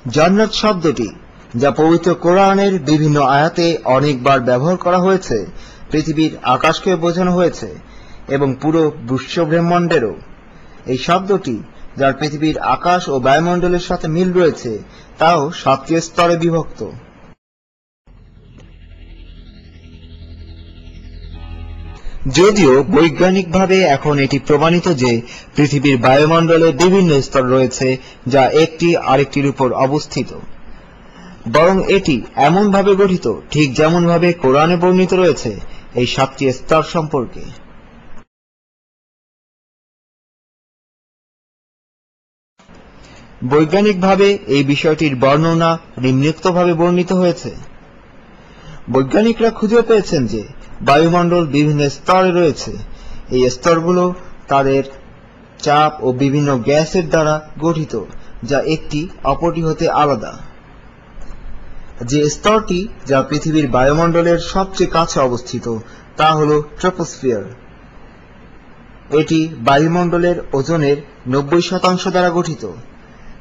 জান্নাত শব্দটি, যা পবিত্র কোরআনের বিভিন্ন আয়াতে অনেকবার ব্যবহার করা হয়েছে, পৃথিবীর আকাশকে বোঝানো হয়েছে এবং পুরো বিশ্বব্রহ্মাণ্ডেরও। এই শব্দটি, যার পৃথিবীর আকাশ ও বায়ুমণ্ডলের সাথে মিল রয়েছে, তাও 7টি স্তরে বিভক্ত। যদিও বৈজ্ঞানিকভাবে এখন এটি প্রমাণিত যে পৃথিবীর বায়ুমণ্ডলে বিভিন্ন স্তর রয়েছে যা একটি আরেকটির উপর অবস্থিত, বরং এটি এমনভাবে গঠিত ঠিক যেমনভাবে কোরআনে বর্ণিত রয়েছে এই 7টি স্তর সম্পর্কে। বৈজ্ঞানিকভাবে এই বিষয়টির বর্ণনা নিম্নোক্তভাবে বর্ণিত হয়েছে। বৈজ্ঞানিকরা খুঁজে পেয়েছেন যে বায়ুমণ্ডল বিভিন্ন স্তরে রয়েছে। এই স্তরগুলো তাদের চাপ ও বিভিন্ন গ্যাসের দ্বারা গঠিত, যা একটি অপরটি হতে আলাদা। যে স্তরটি, যা পৃথিবীর বায়ুমণ্ডলের সবচেয়ে কাছে অবস্থিত, তা হল ট্রপোস্ফিয়ার। এটি বায়ুমণ্ডলের ওজনের 90% দ্বারা গঠিত।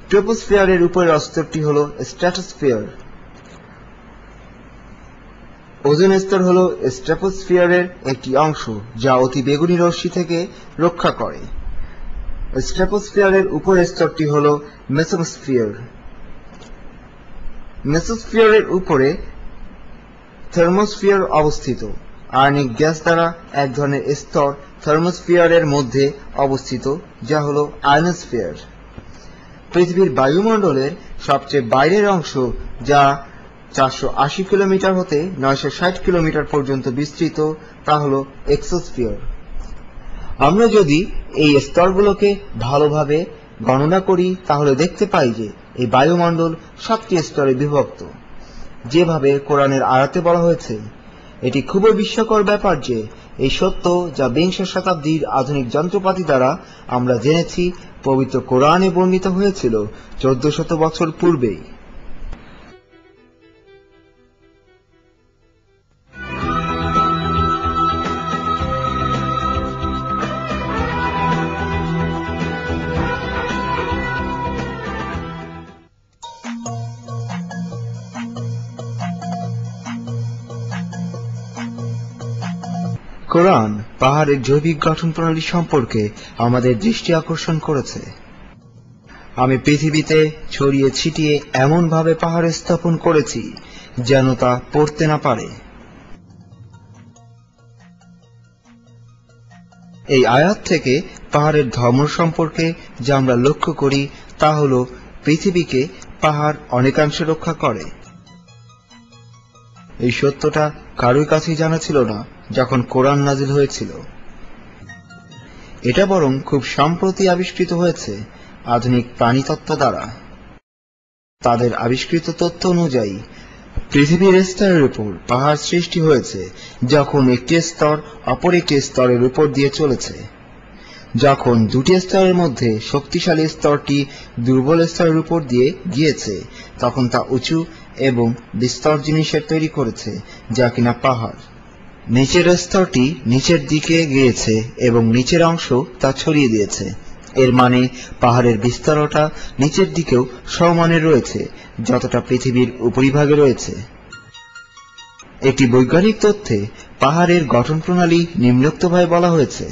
ট্রপোস্ফিয়ারের উপরের স্তরটি হল স্ট্র্যাটোস্ফিয়ার। ওজোন স্তর হল স্ট্র্যাটোস্ফিয়ারের একটি অংশ, যা অতি বেগুনি রশ্মি থেকে রক্ষা করে। স্ট্র্যাটোস্ফিয়ারের উপরের স্তরটি হল মেসোস্ফিয়ার। মেসোস্ফিয়ারের উপরে থার্মোস্ফিয়ার অবস্থিত। আয়নিক গ্যাস দ্বারা এক ধরনের স্তর থার্মোস্ফিয়ারের মধ্যে অবস্থিত, যা হল আয়নোস্ফিয়ার। পৃথিবীর বায়ুমণ্ডলের সবচেয়ে বাইরের অংশ, যা 480 কিলোমিটার হতে 960 কিলোমিটার পর্যন্ত বিস্তৃত, তা হল এক্সোস্ফিয়ার। আমরা যদি এই স্তরগুলোকে ভালোভাবে গণনা করি, তাহলে দেখতে পাই যে এই বায়ুমণ্ডল 7টি স্তরে বিভক্ত, যেভাবে কোরআনের আয়াতে বলা হয়েছে। এটি খুবই বিস্ময়কর ব্যাপার যে এই সত্য, যা বিংশ শতাব্দীর আধুনিক যন্ত্রপাতি দ্বারা আমরা জেনেছি, পবিত্র কোরআনে বর্ণিত হয়েছিল 1400 বছর পূর্বেই। কোরআন পাহাড়ের জৈবিক গঠন প্রণালী সম্পর্কে আমাদের দৃষ্টি আকর্ষণ করেছে। আমি পৃথিবীতে ছড়িয়ে ছিটিয়ে এমনভাবে পাহাড় স্থাপন করেছি যেন তা পড়তে না পারে। এই আয়াত থেকে পাহাড়ের ধর্ম সম্পর্কে যা আমরা লক্ষ্য করি, তা হল পৃথিবীকে পাহাড় অনেকাংশে রক্ষা করে। এই সত্যটা কারোর কাছেই জানা ছিল না যখন কোরআন নাজিল হয়েছিল। এটা বরং খুব সম্প্রতি আবিষ্কৃত হয়েছে আধুনিক প্রাণীতত্ত্ব দ্বারা। তাদের আবিষ্কৃত তথ্য অনুযায়ী পৃথিবীর স্তরের উপর পাহাড় সৃষ্টি হয়েছে যখন একটি স্তর অপর একটি স্তরের উপর দিয়ে চলেছে। যখন দুটি স্তরের মধ্যে শক্তিশালী স্তরটি দুর্বল স্তরের উপর দিয়ে গিয়েছে, তখন তা উঁচু এবং বিস্তর জিনিসের তৈরি করেছে, যা কিনা পাহাড়। নিচের স্তরটি নিচের দিকে গিয়েছে এবং নিচের অংশ তা ছড়িয়ে দিয়েছে। এর মানে পাহাড়ের বিস্তারটা নিচের দিকেও সমানের রয়েছে যতটা পৃথিবীর উপরিভাগে রয়েছে। একটি বৈজ্ঞানিক তথ্যে পাহাড়ের গঠন প্রণালী নিম্নোক্তভাবে বলা হয়েছে।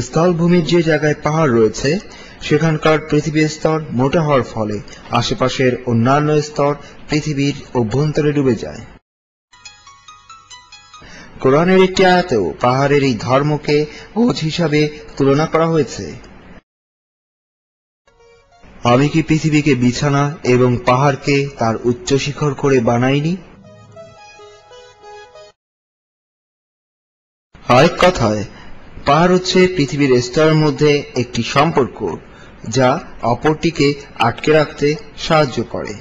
স্থলভূমির যে জায়গায় পাহাড় রয়েছে, সেখানকার পৃথিবীর স্তর মোটা হওয়ার ফলে আশেপাশের অন্যান্য স্তর পৃথিবীর অভ্যন্তরে ডুবে যায়। কোরআনের একটি আয়াতেও পাহাড়ের এই ধর্মকে ওজ হিসাবে তুলনা করা হয়েছে। আমি কি পৃথিবীকে বিছানা এবং পাহাড়কে তার উচ্চ শিখর করে বানাইনি? আরেক কথায়, পাহাড় হচ্ছে পৃথিবীর স্তরের মধ্যে একটি সম্পর্ক, যা অপরটিকে আটকে রাখতে সাহায্য করে,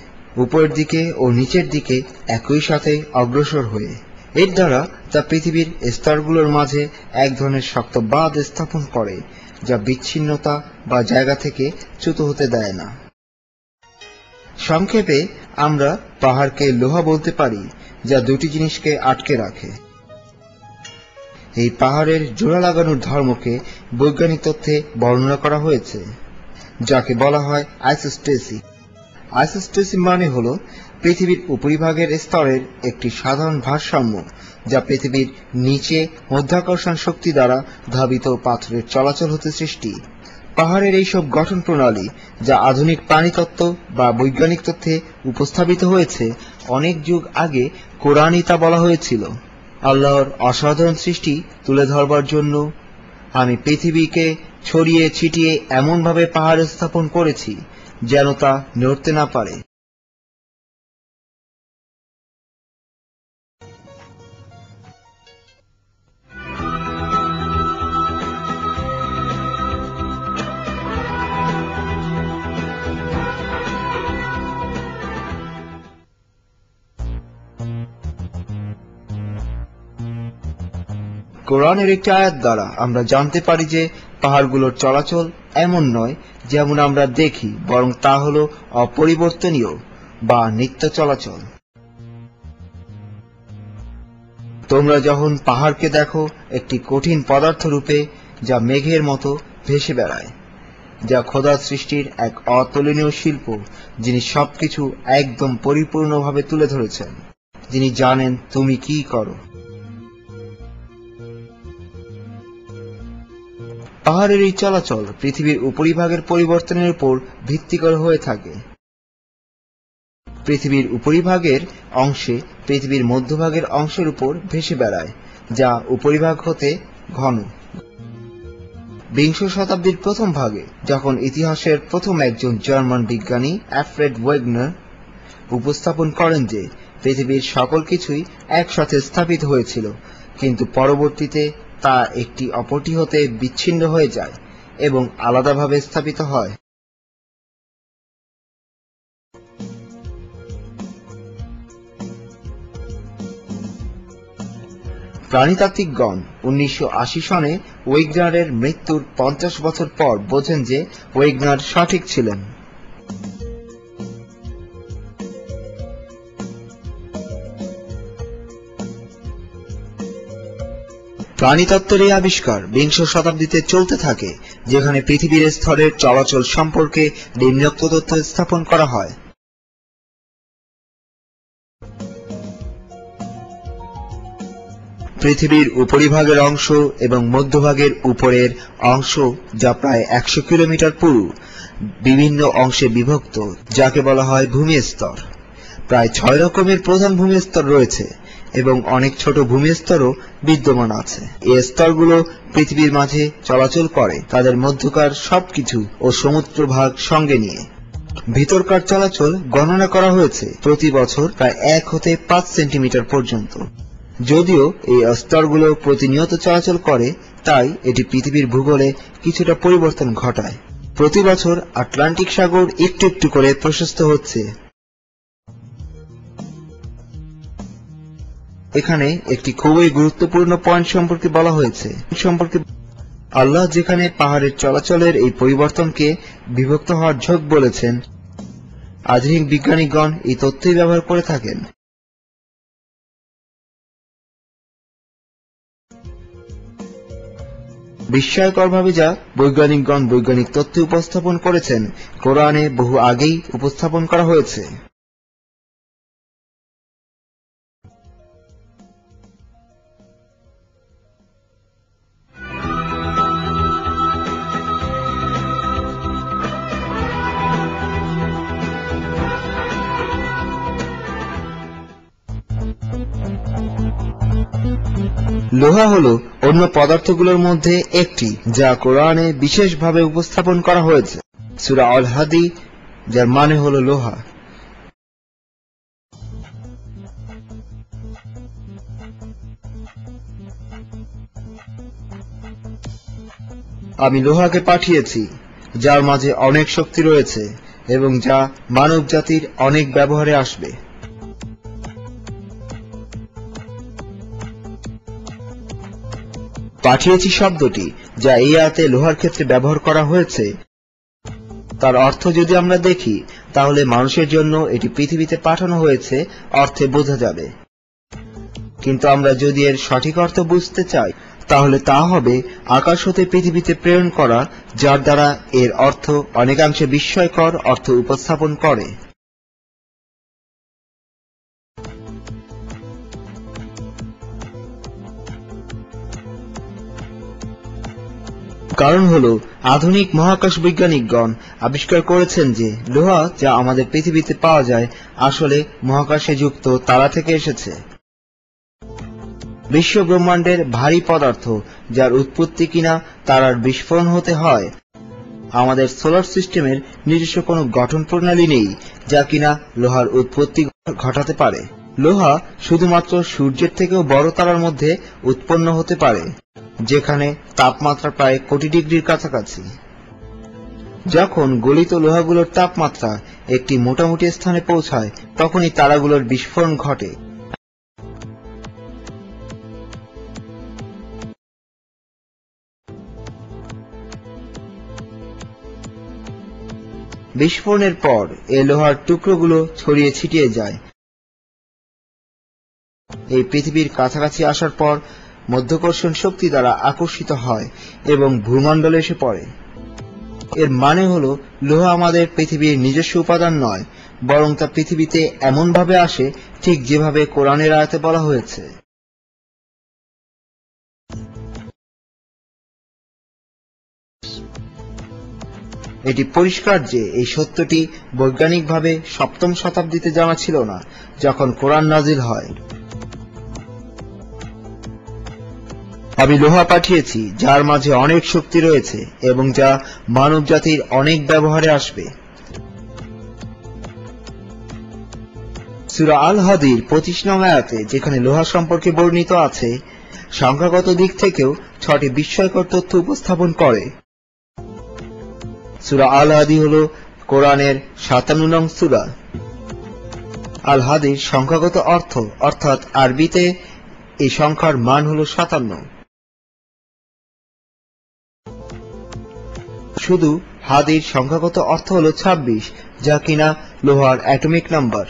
উপরের দিকে ও নিচের দিকে একই সাথে অগ্রসর হয়ে। এর দ্বারা তা পৃথিবীর স্তরগুলোর মাঝে এক ধরনের শক্ত বাঁধ স্থাপন করে, যা বিচ্ছিন্নতা বা জায়গা থেকে চ্যুত হতে দেয় না। সংক্ষেপে আমরা পাহাড়কে লোহা বলতে পারি, যা দুটি জিনিসকে আটকে রাখে। এই পাহাড়ের জোড়া লাগানোর ধর্মকে বৈজ্ঞানিক তথ্যে বর্ণনা করা হয়েছে। যাকে বলা হয় আইসোস্টেসিস। আইসোস্টেসিস মানে হলো পৃথিবীর উপরিভাগের স্তরের একটি সাধারণ ভারসাম্য, যা পৃথিবীর নিচে মাধ্যাকর্ষণ শক্তি দ্বারা ধাবিত পাথরের চলাচল হতে সৃষ্টি। পাহাড়ের এইসব গঠন প্রণালী, যা আধুনিক প্রাণীতত্ত্ব বা বৈজ্ঞানিক তথ্যে উপস্থাপিত হয়েছে, অনেক যুগ আগে কোরআনে তা বলা হয়েছিল। আল্লাহর অসাধারণ সৃষ্টি তুলে ধরবার জন্য আমি পৃথিবীকে ছড়িয়ে ছিটিয়ে এমনভাবে পাহাড় স্থাপন করেছি যেন তা নড়তে না পারে। কোরআনের একটি আয়াত দ্বারা আমরা জানতে পারি যে পাহাড়গুলোর চলাচল এমন নয় যেমন আমরা দেখি, বরং তা হল অপরিবর্তনীয় বা নিত্য চলাচল। তোমরা যখন পাহাড়কে দেখো একটি কঠিন পদার্থ রূপে, যা মেঘের মতো ভেসে বেড়ায়, যা খোদার সৃষ্টির এক অতুলনীয় শিল্প, যিনি সবকিছু একদম পরিপূর্ণভাবে তুলে ধরেছেন, যিনি জানেন তুমি কি করো। পাহাড়ের এই চলাচল পৃথিবীর উপরিভাগের পরিবর্তনের উপর ভিত্তি করে হয়ে থাকে। পৃথিবীর উপরিভাগের অংশে পৃথিবীর মধ্যভাগের অংশের উপর ভেসে বেড়ায়, যা উপরিভাগ হতে ঘন। বিংশ শতাব্দীর প্রথম ভাগে যখন ইতিহাসের প্রথম একজন জার্মান বিজ্ঞানী অ্যালফ্রেড ওয়েগনার উপস্থাপন করেন যে পৃথিবীর সকল কিছুই একসাথে স্থাপিত হয়েছিল, কিন্তু পরবর্তীতে তা একটি অপরটি হতে বিচ্ছিন্ন হয়ে যায় এবং আলাদাভাবে স্থাপিত হয়। প্রাণীতাত্ত্বিকগণ 1980 সনে ওয়েগনারের মৃত্যুর 50 বছর পর বোঝেন যে ওয়েগনার সঠিক ছিলেন। প্রাণীতত্ত্বের এই আবিষ্কার বিংশ শতাব্দীতে চলতে থাকে, যেখানে পৃথিবীর স্তরের চলাচল সম্পর্কে নিম্নোক্ত তথ্য স্থাপন করা হয়। পৃথিবীর উপরিভাগের অংশ এবং মধ্যভাগের উপরের অংশ, যা প্রায় 100 কিলোমিটার পুরু, বিভিন্ন অংশে বিভক্ত, যাকে বলা হয় ভূমিস্তর। প্রায় 6 রকমের প্রধান ভূমিস্তর রয়েছে এবং অনেক ছোট ভূমিস্তরও বিদ্যমান আছে। এই স্তরগুলো পৃথিবীর মাঝে চলাচল করে তাদের মধ্যকার সবকিছু ও সমুদ্রভাগ সঙ্গে নিয়ে। ভিতরকার চলাচল গণনা করা হয়েছে প্রতি বছর প্রায় 1 হতে 5 সেন্টিমিটার পর্যন্ত। যদিও এই স্তরগুলো প্রতিনিয়ত চলাচল করে, তাই এটি পৃথিবীর ভূগোলে কিছুটা পরিবর্তন ঘটায়। প্রতি বছর আটলান্টিক সাগর একটু একটু করে প্রশস্ত হচ্ছে। এখানে একটি খুবই গুরুত্বপূর্ণ পয়েন্ট সম্পর্কে বলা হয়েছে। আল্লাহ যেখানে পাহাড়ের চলাচলের এই পরিবর্তনকে বিভক্ত হওয়ার ঝোঁক বলেছেন, আধুনিক বিজ্ঞানীগণ এই তথ্যই ব্যবহার করে থাকেন। বিস্ময়করভাবে যা বৈজ্ঞানিকগণ বৈজ্ঞানিক তথ্য উপস্থাপন করেছেন, কোরআনে বহু আগেই উপস্থাপন করা হয়েছে। লোহা হলো অন্য পদার্থগুলোর মধ্যে একটি, যা কোরআনে বিশেষভাবে উপস্থাপন করা হয়েছে। সূরা আল হাদীদ, যার মানে হলো লোহা। আমি লোহাকে পাঠিয়েছি, যার মাঝে অনেক শক্তি রয়েছে এবং যা মানব জাতির অনেক ব্যবহারে আসবে। পাঠিয়েছি শব্দটি, যা এই আয়াতে লোহার ক্ষেত্রে ব্যবহার করা হয়েছে, তার অর্থ যদি আমরা দেখি, তাহলে মানুষের জন্য এটি পৃথিবীতে পাঠানো হয়েছে অর্থে বোঝা যাবে। কিন্তু আমরা যদি এর সঠিক অর্থ বুঝতে চাই, তাহলে তা হবে আকাশ হতে পৃথিবীতে প্রেরণ করা, যার দ্বারা এর অর্থ অনেকাংশে বিস্ময়কর অর্থ উপস্থাপন করে। কারণ হলো আধুনিক মহাকাশ বৈজ্ঞানিকগণ আবিষ্কার করেছেন যে লোহা যা আমাদের পৃথিবীতে পাওয়া যায় আসলে মহাকাশে যুক্ত তারা থেকে এসেছে। বিশ্ব ব্রহ্মাণ্ডের ভারী পদার্থ যার উৎপত্তি কিনা তারার বিস্ফোরণ হতে হয়। আমাদের সোলার সিস্টেমের নিজস্ব কোনো গঠন প্রণালী নেই যা কিনা লোহার উৎপত্তি ঘটাতে পারে। লোহা শুধুমাত্র সূর্যের থেকেও বড় তারার মধ্যে উৎপন্ন হতে পারে, যেখানে তাপমাত্রা প্রায় কোটি ডিগ্রির কাছাকাছি। যখন গলিত লোহাগুলোর তাপমাত্রা একটি মোটামুটি স্থানে পৌঁছায় তখনই তারাগুলোর বিস্ফোরণ ঘটে। বিস্ফোরণের পর এই লোহার টুকরোগুলো ছড়িয়ে ছিটিয়ে যায়। এই পৃথিবীর কাছাকাছি আসার পর মধ্যাকর্ষণ শক্তি দ্বারা আকর্ষিত হয় এবং ভূমণ্ডলে এসে পড়ে। এর মানে হলো লোহা আমাদের পৃথিবীর নিজস্ব উপাদান নয়, বরং তা পৃথিবীতে এমনভাবে আসে ঠিক যেভাবে কোরআনের আয়াতে বলা হয়েছে। এটি পরিষ্কার যে এই সত্যটি বৈজ্ঞানিকভাবে সপ্তম শতাব্দীতে জানা ছিল না, যখন কোরআন নাজিল হয়। আমি লোহা পাঠিয়েছি যার মাঝে অনেক শক্তি রয়েছে এবং যা মানব জাতির অনেক ব্যবহারে আসবে। সূরা আল হাদীর 25 নং আয়াতে যেখানে লোহা সম্পর্কে বর্ণিত আছে, সংখ্যাগত দিক থেকেও 6টি বিস্ময়কর তথ্য উপস্থাপন করে। সূরা আল হাদী হল কোরআনের 57 নং সূরা। আল হাদীর সংখ্যাগত অর্থ অর্থাৎ আরবিতে এই সংখ্যার মান হল 57। শুধু হাদীর সংখ্যাগত অর্থ হল 26, যা কিনা লোহার অ্যাটমিক নাম্বার।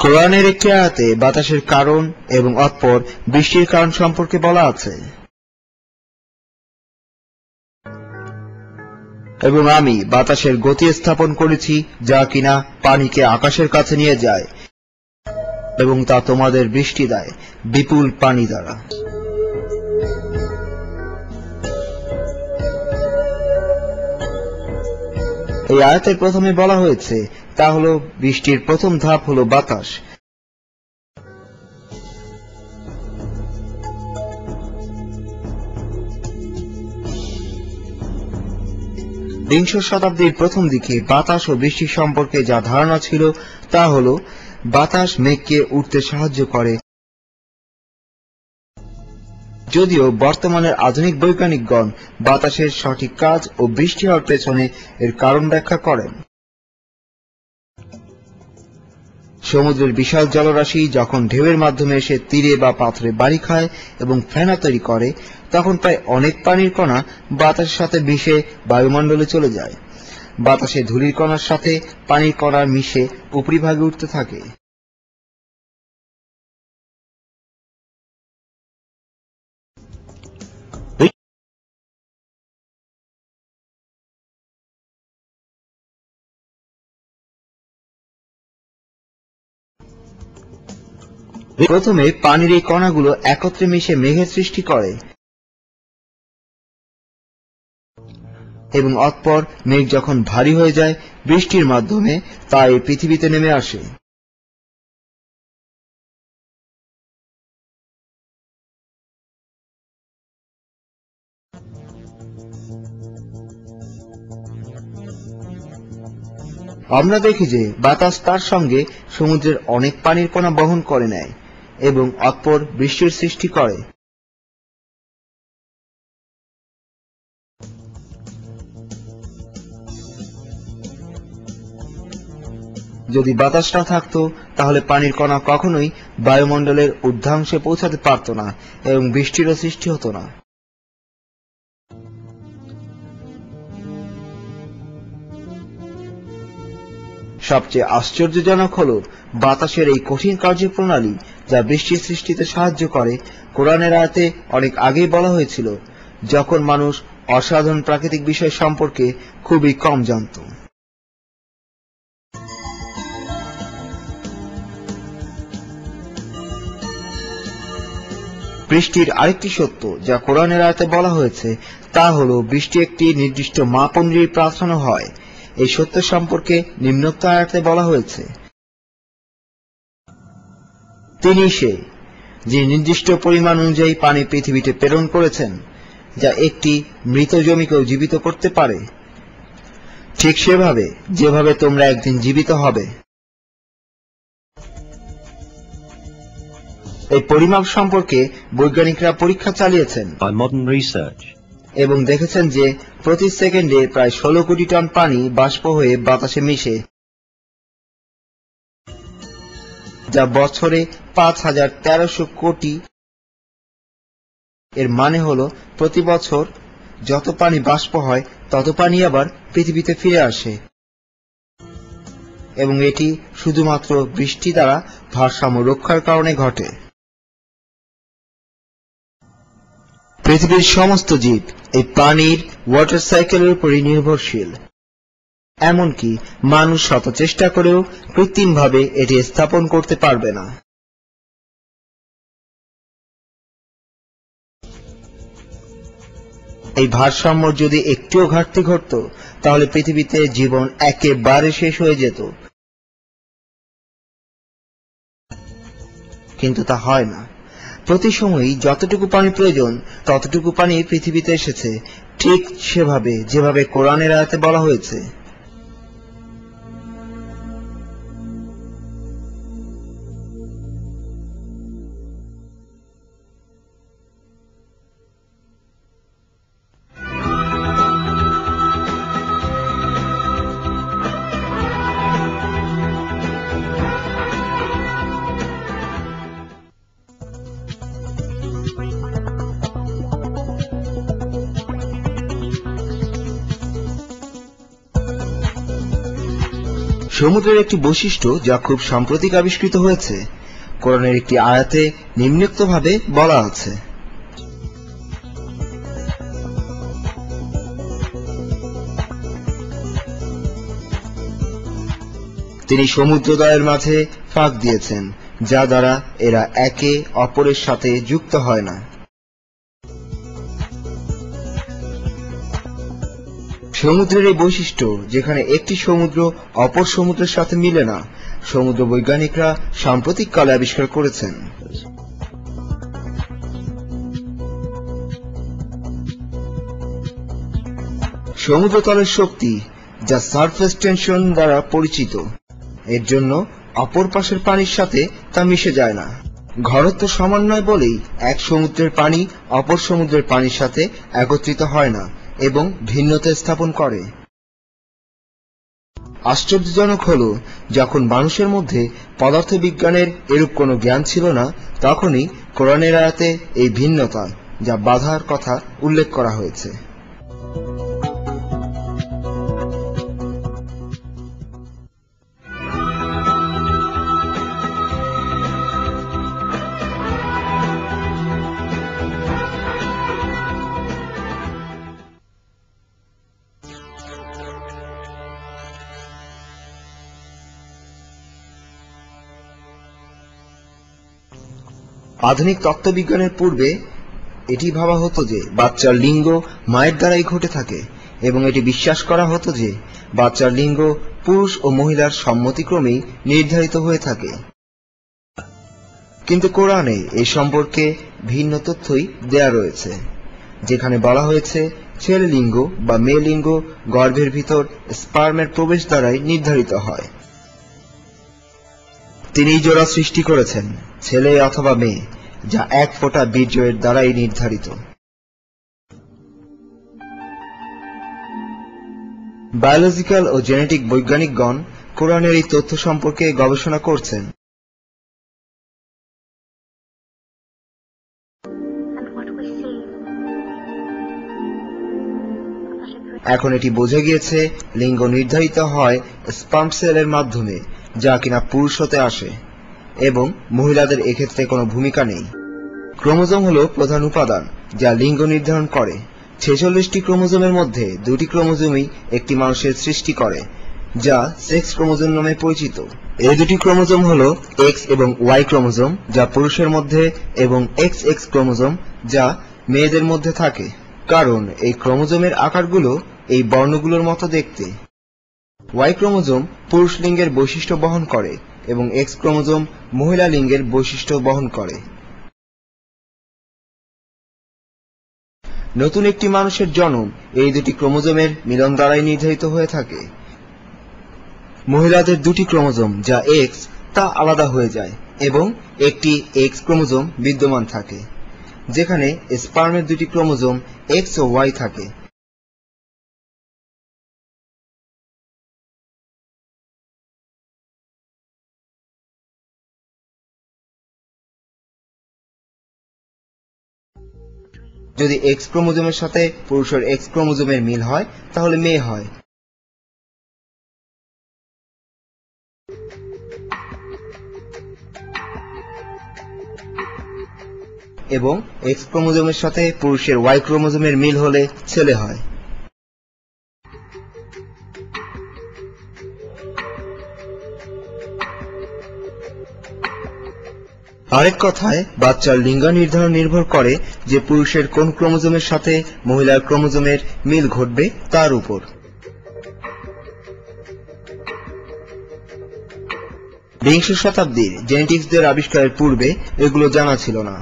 কোরআনের একটি আয়াতে বাতাসের কারণ এবং অতঃপর বৃষ্টির কারণ সম্পর্কে বলা আছে, এবং আমি বাতাসের গতি স্থাপন করেছি যা কিনা পানিকে আকাশের কাছে নিয়ে যায় এবং তা তোমাদের বৃষ্টি দেয় বিপুল পানি দ্বারা। এই আয়াতের প্রথমে বলা হয়েছে তা হলো বৃষ্টির প্রথম ধাপ হলো বাতাস। বিংশ শতাব্দীর প্রথম দিকে বাতাস ও বৃষ্টি সম্পর্কে যা ধারণা ছিল তা হলো বাতাস মেঘকে উঠতে সাহায্য করে। যদিও বর্তমানের আধুনিক বৈজ্ঞানিকগণ বাতাসের সঠিক কাজ ও বৃষ্টি হওয়ার পেছনে এর কারণ ব্যাখ্যা করেন। সমুদ্রের বিশাল জলরাশি যখন ঢেউয়ের মাধ্যমে এসে তীরে বা পাথরে বাড়ি খায় এবং ফেনা তৈরি করে, তখন প্রায় অনেক পানির কণা বাতাসের সাথে মিশে বায়ুমণ্ডলে চলে যায়। বাতাসে ধূলির কণার সাথে পানির কণা মিশে উপরিভাগে উঠতে থাকে। প্রথমে পানির এই কণাগুলো একত্রে মিশে মেঘের সৃষ্টি করে এবং অতঃপর মেঘ যখন ভারী হয়ে যায় বৃষ্টির মাধ্যমে তা এই পৃথিবীতে নেমে আসে। আমরা দেখি যে বাতাস তার সঙ্গে সমুদ্রের অনেক পানির কণা বহন করে নেয় এবং অতঃপর বৃষ্টির সৃষ্টি করে। যদি বাতাস না থাকতো তাহলে পানির কণা কখনোই বায়ুমণ্ডলের ঊর্ধ্বাংশে পৌঁছাতে পারত না এবং বৃষ্টিরও সৃষ্টি হতো না। সবচেয়ে আশ্চর্যজনক হল বাতাসের এই কঠিন কার্যপ্রণালী যা বৃষ্টির সৃষ্টিতে সাহায্য করে কোরআনের আয়াতে অনেক আগেই বলা হয়েছিল, যখন মানুষ অসাধারণ প্রাকৃতিক বিষয় সম্পর্কে খুবই কম জানত। বৃষ্টির আরেকটি সত্য যা কোরআনের আয়াতে বলা হয়েছে তা হল বৃষ্টি একটি নির্দিষ্ট মাপ অনুযায়ী পাঠানো হয়। এই সত্য সম্পর্কে নিম্নোক্ত আয়াতে বলা হয়েছে, তিনি সে যে নির্দিষ্ট পরিমাণ অনুযায়ী পানি পৃথিবীতে প্রেরণ করেছেন, যা একটি মৃত জমিকেও জীবিত করতে পারে, ঠিক সেভাবে যেভাবে তোমরা একদিন জীবিত হবে। এই পরিমাপ সম্পর্কে বৈজ্ঞানিকরা পরীক্ষা চালিয়েছেন এবং দেখেছেন যে প্রতি সেকেন্ডে প্রায় 16 কোটি টন পানি বাষ্প হয়ে বাতাসে মিশে, যা বছরে 5,1300 কোটি। এর মানে হল প্রতি বছর যত পানি বাষ্প হয় তত পানি আবার পৃথিবীতে ফিরে আসে, এবং এটি শুধুমাত্র বৃষ্টি দ্বারা ভারসাম্য রক্ষার কারণে ঘটে। পৃথিবীর সমস্ত জীব এই পানির ওয়াটার সাইকেলের উপরই নির্ভরশীল। এমনকি মানুষ শত চেষ্টা করেও কৃত্রিমভাবে এটি স্থাপন করতে পারবে না। এই ভারসাম্য যদি একটুও ঘাটতি ঘটত তাহলে পৃথিবীতে জীবন একেবারে শেষ হয়ে যেত, কিন্তু তা হয় না। প্রতি সময়ই যতটুকু পানি প্রয়োজন ততটুকু পানি পৃথিবীতে এসেছে, ঠিক সেভাবে যেভাবে কোরআনের আয়াতে বলা হয়েছে। সমুদ্রের একটি বৈশিষ্ট্য যা খুব সাম্প্রতিক আবিষ্কৃত হয়েছে, কোরআনের একটি আয়াতে নিম্নোক্তভাবে বলা আছে, তিনি সমুদ্রদ্বয়ের মাঝে ফাঁক দিয়েছেন, যা দ্বারা এরা একে অপরের সাথে যুক্ত হয় না। সমুদ্রের এই বৈশিষ্ট্য, যেখানে একটি সমুদ্র অপর সমুদ্রের সাথে মিলে না, সমুদ্র বৈজ্ঞানিকরা সাম্প্রতিক কালে আবিষ্কার করেছেন। সমুদ্রতলের শক্তি, যা সারফেস টেনশন দ্বারা পরিচিত, এর জন্য অপর পাশের পানির সাথে তা মিশে যায় না। ঘনত্ব সমান নয় বলেই এক সমুদ্রের পানি অপর সমুদ্রের পানির সাথে একত্রিত হয় না এবং ভিন্নতা স্থাপন করে। আশ্চর্যজনক হল, যখন মানুষের মধ্যে পদার্থবিজ্ঞানের এরূপ কোনো জ্ঞান ছিল না, তখনই কোরআনের আয়াতে এই ভিন্নতা, যা বাধার কথা উল্লেখ করা হয়েছে। আধুনিক তত্ত্ববিজ্ঞানের পূর্বে এটি ভাবা হতো যে বাচ্চার লিঙ্গ মায়ের দ্বারাই ঘটে থাকে, এবং এটি বিশ্বাস করা হতো যে বাচ্চার লিঙ্গ পুরুষ ও মহিলার সম্মতিক্রমেই নির্ধারিত হয়ে থাকে। কিন্তু কোরআনে এ সম্পর্কে ভিন্ন তথ্যই দেয়া রয়েছে, যেখানে বলা হয়েছে ছেলে লিঙ্গ বা মেয়ে লিঙ্গ গর্ভের ভিতর স্পার্মের প্রবেশ দ্বারাই নির্ধারিত হয়। তিনিই জোড়া সৃষ্টি করেছেন, ছেলে অথবা মেয়ে, যা এক ফোঁটা বীর্যের দ্বারাই নির্ধারিত। বায়োলজিক্যাল ও জেনেটিক বৈজ্ঞানিকগণ কোরআনের এই তথ্য সম্পর্কে গবেষণা করছেন। এখন এটি বোঝা গিয়েছে লিঙ্গ নির্ধারিত হয় স্পার্ম সেলের মাধ্যমে, যা কিনা পুরুষ হতে আসে, এবং মহিলাদের এক্ষেত্রে কোনো ভূমিকা নেই। ক্রোমোজোম হল প্রধান উপাদান যা লিঙ্গ নির্ধারণ করে। 46টি ক্রোমোজোমের মধ্যে 2টি ক্রোমোজোমই একটি মানুষের সৃষ্টি করে, যা সেক্স ক্রোমোজোম নামে পরিচিত। এই দুটি ক্রোমোজোম হল এক্স এবং ওয়াই ক্রোমোজোম যা পুরুষের মধ্যে, এবং এক্স এক্স ক্রোমোজোম যা মেয়েদের মধ্যে থাকে, কারণ এই ক্রোমোজোমের আকারগুলো এই বর্ণগুলোর মতো দেখতে। ওয়াই ক্রোমোজোম পুরুষ লিঙ্গের বৈশিষ্ট্য বহন করে এবং এক্স ক্রোমোজোম মহিলা লিঙ্গের বৈশিষ্ট্য বহন করে। নতুন একটি মানুষের জন্ম এই দুটি ক্রোমোজোমের মিলন দ্বারাই নির্ধারিত হয়ে থাকে। মহিলাদের দুটি ক্রোমোজোম যা এক্স তা আলাদা হয়ে যায় এবং একটি এক্স ক্রোমোজোম বিদ্যমান থাকে, যেখানে স্পার্মের দুটি ক্রোমোজোম এক্স ও ওয়াই থাকে। যদি এক্স ক্রোমোজোমের সাথে পুরুষের এক্স ক্রোমোজোমের মিল হয় তাহলে মেয়ে হয়, এবং এক্স ক্রোমোজোমের সাথে পুরুষের ওয়াই ক্রোমোজোমের মিল হলে ছেলে হয়। আরেক কথায় বাচ্চার লিঙ্গ নির্ধারণ নির্ভর করে যে পুরুষের কোন ক্রোমোজোমের সাথে মহিলার ক্রোমোজোমের মিল ঘটবে তার উপর। বিংশ শতাব্দীর জেনেটিক্সদের আবিষ্কারের পূর্বে এগুলো জানা ছিল না।